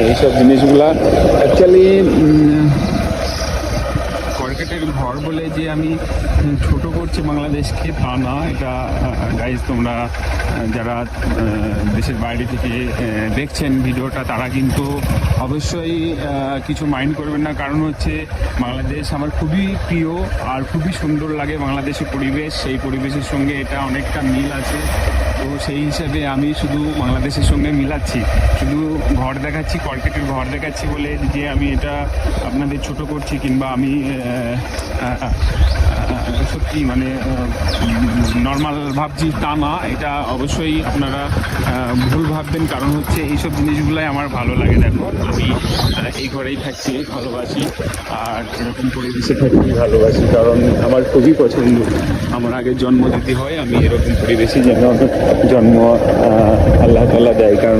এইসব জিনিসগুলা অ্যাকচুয়ালি কর্কেটের ঘর বলে যে আমি ছোট করছি বাংলাদেশকে তা না। এটা গাইজ তোমরা যারা দেশের বাইরে থেকে দেখছেন ভিডিওটা তারা কিন্তু অবশ্যই কিছু মাইন্ড করবেন না, কারণ হচ্ছে বাংলাদেশ আমার খুবই প্রিয় আর খুবই সুন্দর লাগে বাংলাদেশের পরিবেশ। সেই পরিবেশের সঙ্গে এটা অনেকটা মিল আছে, তো সেই হিসাবে আমি শুধু বাংলাদেশের সঙ্গে মিলাচ্ছি, শুধু ঘর দেখাচ্ছি, কর্কেটের ঘর দেখাচ্ছি বলে যে আমি এটা আপনাদের ছোট করছি কিংবা আমি সত্যি মানে নর্মাল ভাবছি তা না। এটা অবশ্যই আপনারা ভুল ভাববেন, কারণ হচ্ছে এইসব জিনিসগুলাই আমার ভালো লাগে। দেখো আমি এই ঘরেই থাকছি, ভালোবাসি, আর এরকম পরিবেশে থাকতে ভালোবাসি, কারণ আমার খুবই পছন্দ। আমার আগের জন্ম যদি হয় আমি এরকম পরিবেশে যেন জন্ম আল্লাহ তাআলা দেয়, কারণ